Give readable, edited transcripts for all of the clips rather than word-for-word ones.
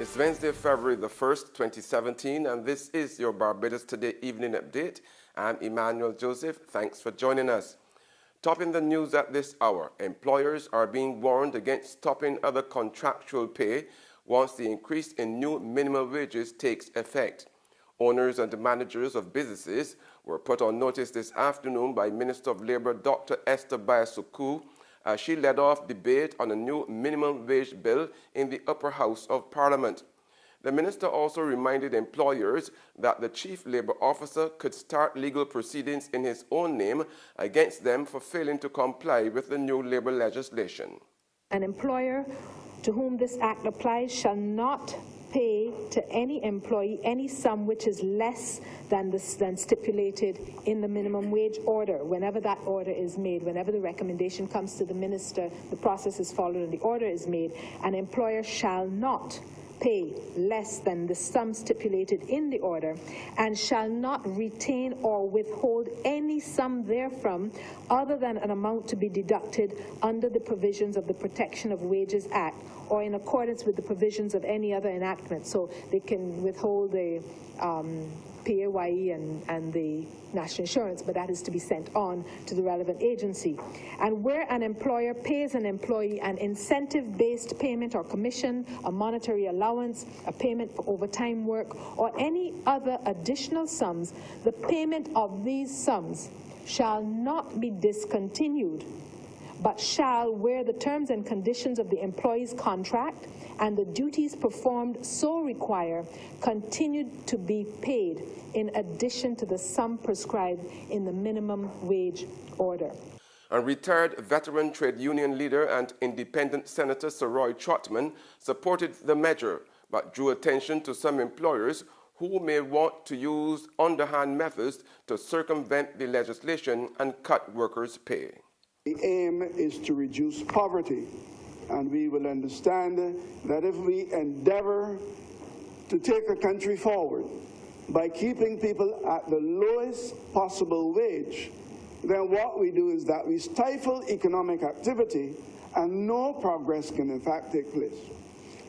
It's Wednesday, February the 1st, 2017, and this is your Barbados Today evening update. I'm Emmanuel Joseph. Thanks for joining us. Topping the news at this hour, employers are being warned against stopping other contractual pay once the increase in new minimum wages takes effect. Owners and managers of businesses were put on notice this afternoon by Minister of Labour Dr. Esther Bayasuku as she led off debate on a new minimum wage bill in the upper house of Parliament. The minister also reminded employers that the chief labour officer could start legal proceedings in his own name against them for failing to comply with the new labour legislation. An employer to whom this act applies shall not pay to any employee any sum which is less than stipulated in the minimum wage order. Whenever that order is made, whenever the recommendation comes to the minister, the process is followed and the order is made, an employer shall not pay less than the sum stipulated in the order and shall not retain or withhold any sum therefrom other than an amount to be deducted under the provisions of the Protection of Wages Act or in accordance with the provisions of any other enactment. So they can withhold the PAYE and the national insurance, but that is to be sent on to the relevant agency. And where an employer pays an employee an incentive-based payment or commission, a monetary allowance, a payment for overtime work, or any other additional sums, the payment of these sums shall not be discontinued, but shall, where the terms and conditions of the employee's contract and the duties performed so require, continue to be paid in addition to the sum prescribed in the minimum wage order. A retired veteran trade union leader and independent Senator Sir Roy Trotman supported the measure, but drew attention to some employers who may want to use underhand methods to circumvent the legislation and cut workers' pay. The aim is to reduce poverty, and we will understand that if we endeavor to take a country forward by keeping people at the lowest possible wage, then what we do is that we stifle economic activity and no progress can in fact take place.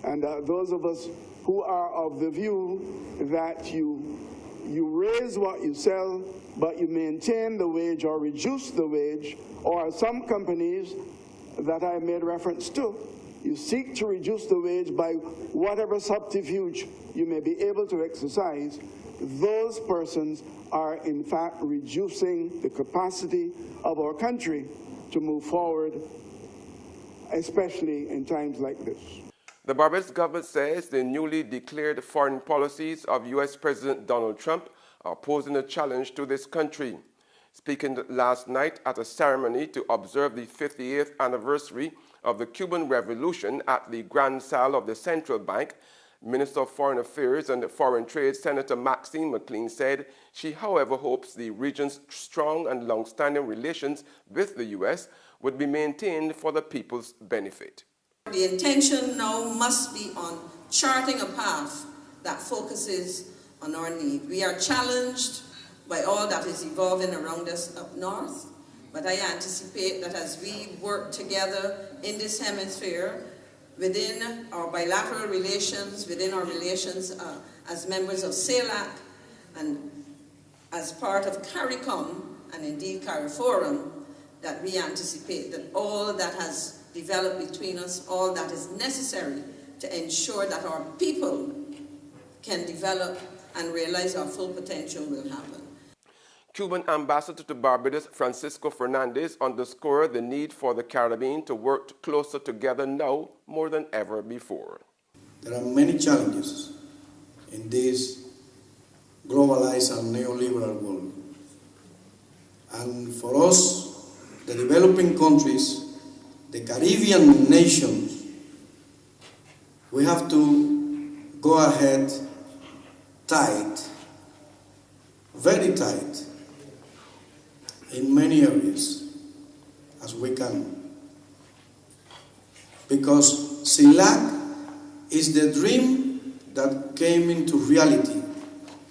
And those of us who are of the view that you raise what you sell, but you maintain the wage or reduce the wage, or some companies that I made reference to, you seek to reduce the wage by whatever subterfuge you may be able to exercise, those persons are in fact reducing the capacity of our country to move forward, especially in times like this. The Barbados government says the newly declared foreign policies of U.S. President Donald Trump are posing a challenge to this country. Speaking last night at a ceremony to observe the 58th anniversary of the Cuban Revolution at the Grand Salle of the Central Bank, Minister of Foreign Affairs and Foreign Trade Senator Maxine McLean said she, however, hopes the region's strong and long-standing relations with the U.S. would be maintained for the people's benefit. The intention now must be on charting a path that focuses on our need. We are challenged by all that is evolving around us up north, but I anticipate that as we work together in this hemisphere, within our bilateral relations, within our relations as members of CELAC, and as part of CARICOM, and indeed CARIFORUM, that we anticipate that all that has developed between us, all that is necessary to ensure that our people can develop and realize our full potential will happen. Cuban Ambassador to Barbados, Francisco Fernandez, underscored the need for the Caribbean to work closer together now more than ever before. There are many challenges in this globalized and neoliberal world. And for us, the developing countries, the Caribbean nations, we have to go ahead tight, very tight, in many areas as we can. Because CELAC is the dream that came into reality,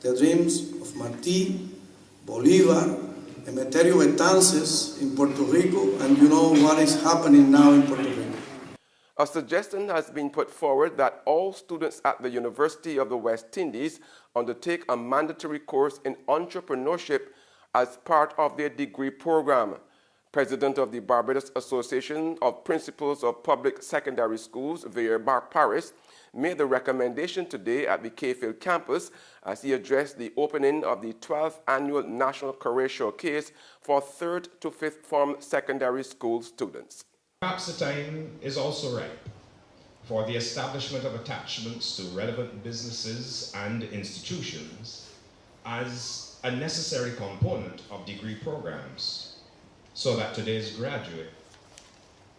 the dreams of Martí, Bolívar, Emeterio Betances in Puerto Rico, and you know what is happening now in Puerto Rico. A suggestion has been put forward that all students at the University of the West Indies undertake a mandatory course in entrepreneurship as part of their degree program. President of the Barbados Association of Principals of Public Secondary Schools, Barbados Paris, made the recommendation today at the Cayfield campus as he addressed the opening of the 12th Annual National Career Showcase for 3rd to 5th form secondary school students. Perhaps the time is also ripe for the establishment of attachments to relevant businesses and institutions as a necessary component of degree programs, so that today's graduate,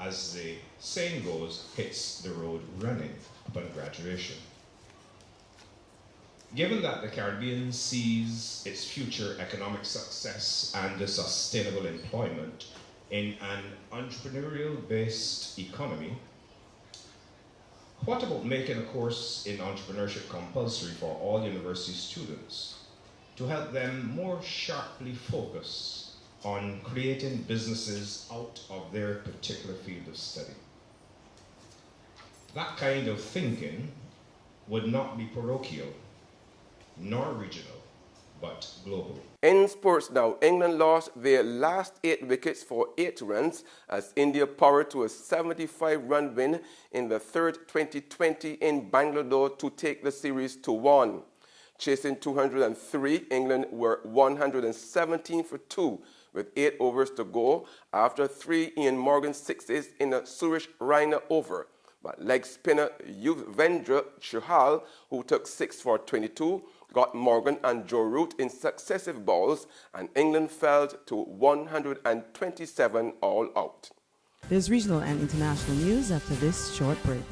as the saying goes, hits the road running upon graduation. Given that the Caribbean sees its future economic success and sustainable employment in an entrepreneurial-based economy, what about making a course in entrepreneurship compulsory for all university students to help them more sharply focus on creating businesses out of their particular field of study? That kind of thinking would not be parochial, nor regional, but global. In sports now, England lost their last 8 wickets for 8 runs as India powered to a 75-run win in the 3rd T20 in Bangalore to take the series to 1. Chasing 203, England were 117 for 2 with 8 overs to go after 3 Ian Morgan sixes in a Suresh Raina over. But leg spinner Yuzvendra Chahal, who took 6 for 22, got Morgan and Joe Root in successive balls, and England fell to 127 all out. There's regional and international news after this short break.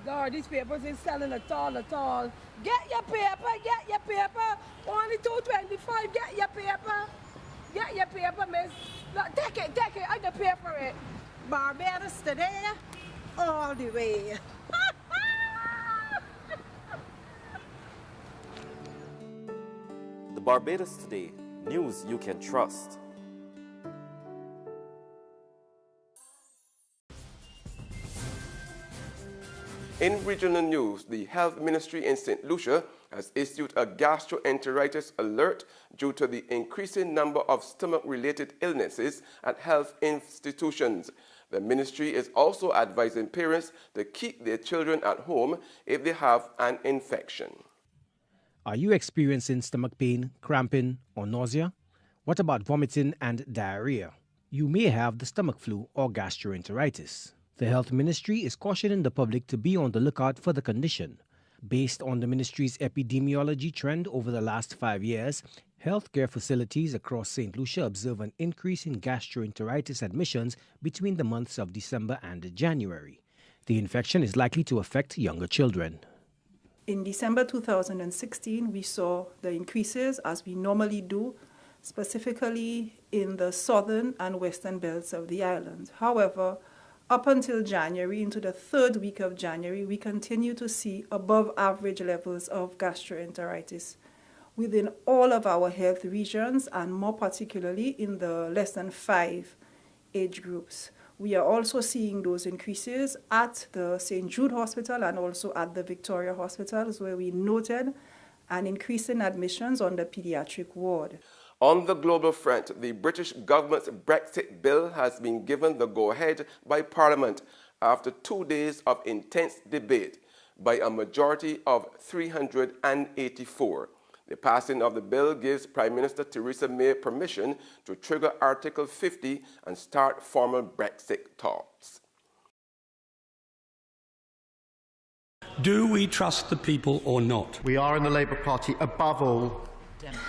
God, these papers ain't selling at all. Get your paper. Only $2.25, get your paper, miss. Look, take it, I can pay for it. Barbados today, all the way. The Barbados Today, news you can trust. In regional news, the Health Ministry in St. Lucia has issued a gastroenteritis alert due to the increasing number of stomach-related illnesses at health institutions. The ministry is also advising parents to keep their children at home if they have an infection. Are you experiencing stomach pain, cramping, or nausea? What about vomiting and diarrhea? You may have the stomach flu or gastroenteritis. The Health Ministry is cautioning the public to be on the lookout for the condition. Based on the ministry's epidemiology trend over the last 5 years, healthcare facilities across St. Lucia observe an increase in gastroenteritis admissions between the months of December and January. The infection is likely to affect younger children. In December 2016, we saw the increases, as we normally do, specifically in the southern and western belts of the island. However, up until January, into the 3rd week of January, we continue to see above average levels of gastroenteritis within all of our health regions, and more particularly in the less than 5 age groups. We are also seeing those increases at the St. Jude Hospital and also at the Victoria Hospitals, where we noted an increase in admissions on the pediatric ward. On the global front, the British government's Brexit bill has been given the go-ahead by Parliament after 2 days of intense debate by a majority of 384. The passing of the bill gives Prime Minister Theresa May permission to trigger Article 50 and start formal Brexit talks. Do we trust the people or not? We are in the Labour Party, above all,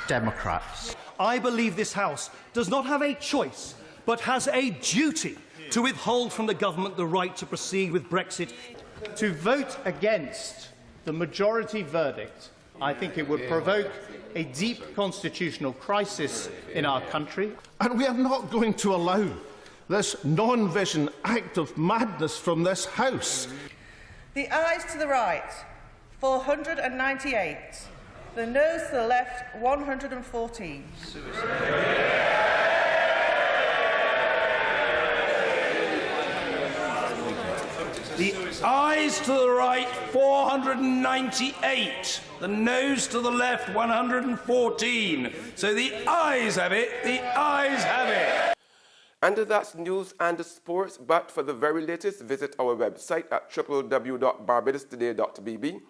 Democrats. I believe this House does not have a choice, but has a duty to withhold from the government the right to proceed with Brexit. To vote against the majority verdict, I think it would provoke a deep constitutional crisis in our country. And we are not going to allow this non-vision act of madness from this House. The ayes to the right, 498. The noes to the left, 114. The ayes to the right, 498. The noes to the left, 114. So the ayes have it. The ayes have it. And that's news and sports, but for the very latest, visit our website at www.barbadostoday.bb.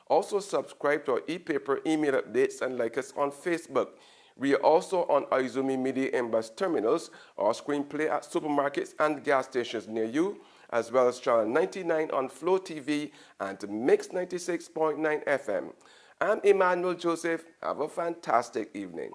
Also subscribe to our e-paper email updates and like us on Facebook. We are also on Izumi Media in bus terminals or screenplay at supermarkets and gas stations near you, as well as Channel 99 on Flow TV and Mix 96.9 FM. I'm Emmanuel Joseph. Have a fantastic evening.